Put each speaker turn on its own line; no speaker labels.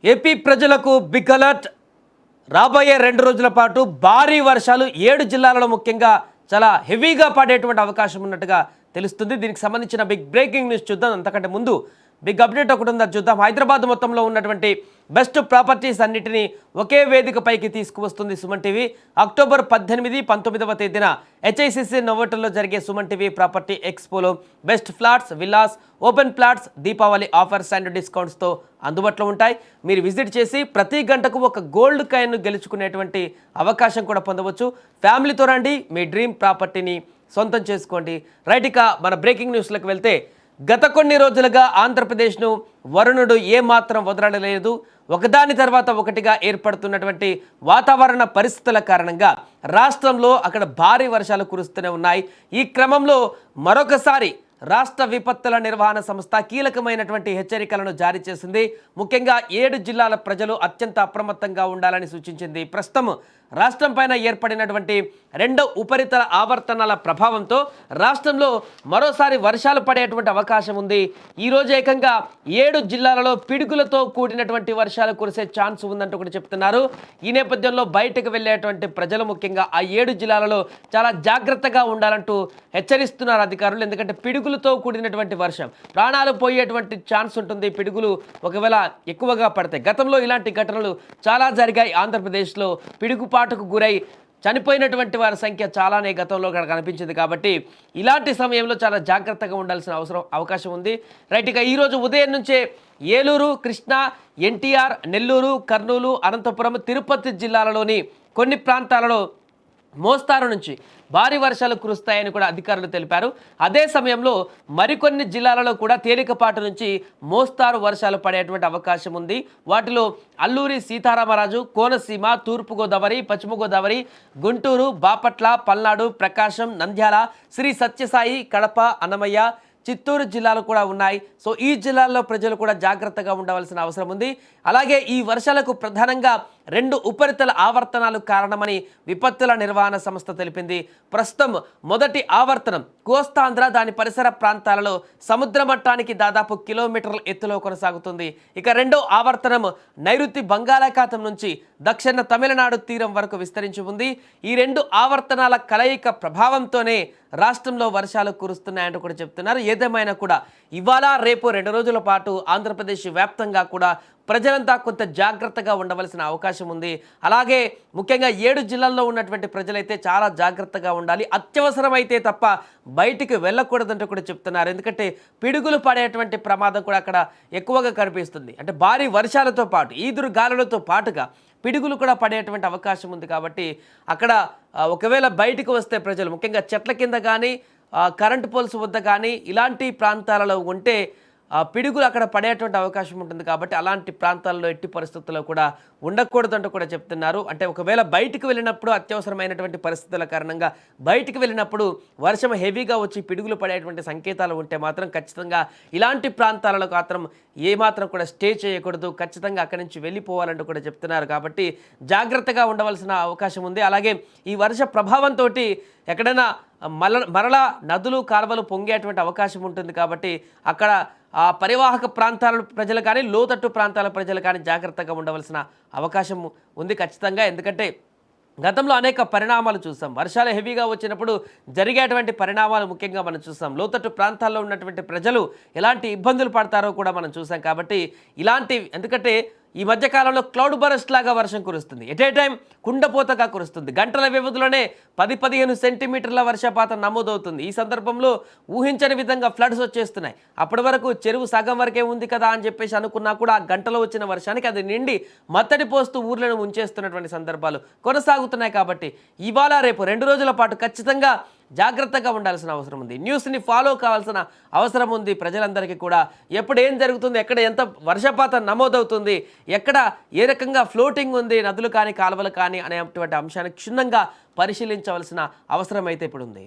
AP ప్రజలకు big alert. రాబోయే 2 రోజుల పాటు భారీ వర్షాలు 7 జిల్లాలలో ముఖ్యంగా చాలా హెవీగా పడేటువంటి అవకాశం ఉన్నట్టుగా తెలుస్తుంది. దీనికి సంబంధించిన బిగ్ బ్రేకింగ్ న్యూస్ చూద్దాం. అంతకంటే ముందు బిగ్ అప్డేట్ ఒకటి ఉందా చూద్దాం. హైదరాబాద్ మొత్తంలో ఉన్నటువంటి బెస్ట్ ప్రాపర్టీస్ అన్నిటినీ ఒకే వేదికపైకి తీసుకువస్తుంది సుమన్ టీవీ. అక్టోబర్ 18, 19వ తేదీన హెచ్ఐసిసి నోవోటల్లో జరిగే సుమన్ టీవీ ప్రాపర్టీ ఎక్స్పోలో best flats, villas, open plots Deepavali offers and డిస్కౌంట్స్తో అందుబాటులో ఉంటాయి. మీరు విజిట్ చేసి ప్రతి గంటకు ఒక గోల్డ్ కాయిన్ గెలుచుకునేటువంటి అవకాశం కూడా పొందవచ్చు. ఫ్యామిలీతో రండి, మీ డ్రీమ్ ప్రాపర్టీని సొంతం చేసుకోండి. రైట్, ఇక మన బ్రేకింగ్ న్యూస్లకు వెళ్తే గత కొన్ని రోజులుగా ఆంధ్రప్రదేశ్ను వరుణుడు ఏమాత్రం వదలలేదు. ఒకదాని తర్వాత ఒకటిగా ఏర్పడుతున్నటువంటి వాతావరణ పరిస్థితుల కారణంగా రాష్ట్రంలో అక్కడ భారీ వర్షాలు కురుస్తూనే ఉన్నాయి. ఈ క్రమంలో మరొకసారి రాష్ట్ర విపత్తుల నిర్వహణ సంస్థ కీలకమైనటువంటి హెచ్చరికలను జారీ చేసింది. ముఖ్యంగా 7 జిల్లాల ప్రజలు అత్యంత అప్రమత్తంగా ఉండాలని సూచించింది. ప్రస్తుతం రాష్ట్రం పైన ఏర్పడినటువంటి 2 ఉపరితల ఆవర్తనాల ప్రభావంతో రాష్ట్రంలో మరోసారి వర్షాలు పడేటువంటి అవకాశం ఉంది. ఈరోజు ఏకంగా 7 జిల్లాలలో పిడుగులతో కూడినటువంటి వర్షాలు కురిసే ఛాన్స్ ఉందంటూ కూడా చెప్తున్నారు. ఈ నేపథ్యంలో బయటకు వెళ్ళేటువంటి ప్రజలు ముఖ్యంగా ఆ 7 జిల్లాలలో చాలా జాగ్రత్తగా ఉండాలంటూ హెచ్చరిస్తున్నారు అధికారులు. ఎందుకంటే పిడుగులతో కూడినటువంటి వర్షం, ప్రాణాలు పోయేటువంటి ఛాన్స్ ఉంటుంది పిడుగులు ఒకవేళ ఎక్కువగా పడతాయి. గతంలో ఇలాంటి ఘటనలు చాలా జరిగాయి. ఆంధ్రప్రదేశ్లో పిడుగుపాటుకు గురై చనిపోయినటువంటి వారి సంఖ్య చాలానే గతంలో కనిపించింది. కాబట్టి ఇలాంటి సమయంలో చాలా జాగ్రత్తగా ఉండాల్సిన అవకాశం ఉంది. రైట్, ఇక ఈరోజు ఉదయం నుంచే ఏలూరు, కృష్ణా, ఎన్టీఆర్, నెల్లూరు, కర్నూలు, అనంతపురం, తిరుపతి జిల్లాలలోని కొన్ని ప్రాంతాలలో మోస్తారు నుంచి భారీ వర్షాలు కురుస్తాయని కూడా అధికారులు తెలిపారు. అదే సమయంలో మరికొన్ని జిల్లాలలో కూడా తేలికపాటు నుంచి మోస్తారు వర్షాలు పడేటువంటి అవకాశం ఉంది. వాటిలో అల్లూరి సీతారామరాజు, కోనసీమ, తూర్పుగోదావరి, పశ్చిమ గోదావరి, గుంటూరు, బాపట్ల, పల్నాడు, ప్రకాశం, నంద్యాల, శ్రీ సత్యసాయి, కడప, అన్నమయ్య, చిత్తూరు జిల్లాలు కూడా ఉన్నాయి. సో ఈ జిల్లాల్లో ప్రజలు కూడా జాగ్రత్తగా ఉండవలసిన అవసరం ఉంది. అలాగే ఈ వర్షాలకు ప్రధానంగా 2 ఉపరితల ఆవర్తనాలు కారణమని విపత్తుల నిర్వహణ సంస్థ తెలిపింది. ప్రస్తుతం మొదటి ఆవర్తనం కోస్తాంధ్ర, దాని పరిసర ప్రాంతాలలో సముద్ర మట్టానికి దాదాపు కిలోమీటర్ల ఎత్తులో కొనసాగుతుంది. ఇక 2వ ఆవర్తనం నైరుతి బంగాళాఖాతం నుంచి దక్షిణ తమిళనాడు తీరం వరకు విస్తరించి ఉంది. ఈ 2 ఆవర్తనాల కలయిక ప్రభావంతోనే రాష్ట్రంలో వర్షాలు కురుస్తున్నాయంటూ కూడా చెప్తున్నారు. ఏదేమైనా కూడా ఇవాళ రేపు 2 రోజుల పాటు ఆంధ్రప్రదేశ్ వ్యాప్తంగా కూడా ప్రజలంతా కొంత జాగ్రత్తగా ఉండవలసిన అవకాశం ఉంది. అలాగే ముఖ్యంగా 7 జిల్లాల్లో ఉన్నటువంటి ప్రజలైతే చాలా జాగ్రత్తగా ఉండాలి. అత్యవసరమైతే తప్ప బయటికి వెళ్ళకూడదంటూ కూడా చెప్తున్నారు. ఎందుకంటే పిడుగులు పడేటువంటి ప్రమాదం కూడా అక్కడ ఎక్కువగా కనిపిస్తుంది. అంటే భారీ వర్షాలతో పాటు ఈదురు గాలులతో పాటుగా పిడుగులు కూడా పడేటువంటి అవకాశం ఉంది. కాబట్టి అక్కడ ఒకవేళ బయటికి వస్తే ప్రజలు ముఖ్యంగా చెట్ల కింద కానీ కరెంటు పోల్స్ వద్ద కానీ ఇలాంటి ప్రాంతాలలో ఉంటే పిడుగులు అక్కడ పడేటువంటి అవకాశం ఉంటుంది. కాబట్టి అలాంటి ప్రాంతాల్లో ఎట్టి పరిస్థితుల్లో కూడా ఉండకూడదంటూ కూడా చెప్తున్నారు. అంటే ఒకవేళ బయటికి వెళ్ళినప్పుడు అత్యవసరమైనటువంటి పరిస్థితుల కారణంగా బయటికి వెళ్ళినప్పుడు వర్షం హెవీగా వచ్చి పిడుగులు పడేటువంటి సంకేతాలు ఉంటే మాత్రం ఖచ్చితంగా ఇలాంటి ప్రాంతాలలో మాత్రం ఏమాత్రం కూడా స్టే చేయకూడదు. ఖచ్చితంగా అక్కడి నుంచి వెళ్ళిపోవాలంటూ కూడా చెప్తున్నారు. కాబట్టి జాగ్రత్తగా ఉండవలసిన అవకాశం ఉంది. అలాగే ఈ వర్ష ప్రభావంతో ఎక్కడైనా మరలా నదులు, కాలువలు పొంగేటువంటి అవకాశం ఉంటుంది. కాబట్టి అక్కడ పరివాహక ప్రాంతాల ప్రజలు కానీ లోతట్టు ప్రాంతాల ప్రజలు కానీ జాగ్రత్తగా ఉండవలసిన అవకాశం ఉంది ఖచ్చితంగా. ఎందుకంటే గతంలో అనేక పరిణామాలు చూసాం. వర్షాలు హెవీగా వచ్చినప్పుడు జరిగేటువంటి పరిణామాలు ముఖ్యంగా మనం చూసాం. లోతట్టు ప్రాంతాల్లో ఉన్నటువంటి ప్రజలు ఎలాంటి ఇబ్బందులు పడతారో కూడా మనం చూసాం. కాబట్టి ఇలాంటి ఎందుకంటే ఈ మధ్యకాలంలో క్లౌడ్ బరస్ట్ లాగా వర్షం కురుస్తుంది. ఎట్ ఏ టైం కుండపోతగా కురుస్తుంది. గంటల వ్యవధిలోనే 10-15 సెంటీమీటర్ల వర్షపాతం నమోదవుతుంది. ఈ సందర్భంలో ఊహించని విధంగా ఫ్లడ్స్ వచ్చేస్తున్నాయి. అప్పటి వరకు చెరువు సగం వరకే ఉంది కదా అని చెప్పేసి అనుకున్నా కూడా ఆ గంటలో వచ్చిన వర్షానికి అది నిండి మత్తడి పోస్తూ ఊర్లను ముంచేస్తున్నటువంటి సందర్భాలు కొనసాగుతున్నాయి. కాబట్టి ఇవాళ రేపు 2 రోజుల పాటు ఖచ్చితంగా జాగ్రత్తగా ఉండాల్సిన అవసరం ఉంది. న్యూస్ని ఫాలో కావాల్సిన అవసరం ఉంది ప్రజలందరికీ కూడా. ఎప్పుడు ఏం జరుగుతుంది, ఎక్కడ ఎంత వర్షపాతం నమోదవుతుంది, ఎక్కడ ఏ రకంగా ఫ్లోటింగ్ ఉంది నదులు కానీ కాలువలు కానీ అనేటువంటి అంశాన్ని క్షుణ్ణంగా పరిశీలించవలసిన అవసరం అయితే ఇప్పుడు ఉంది.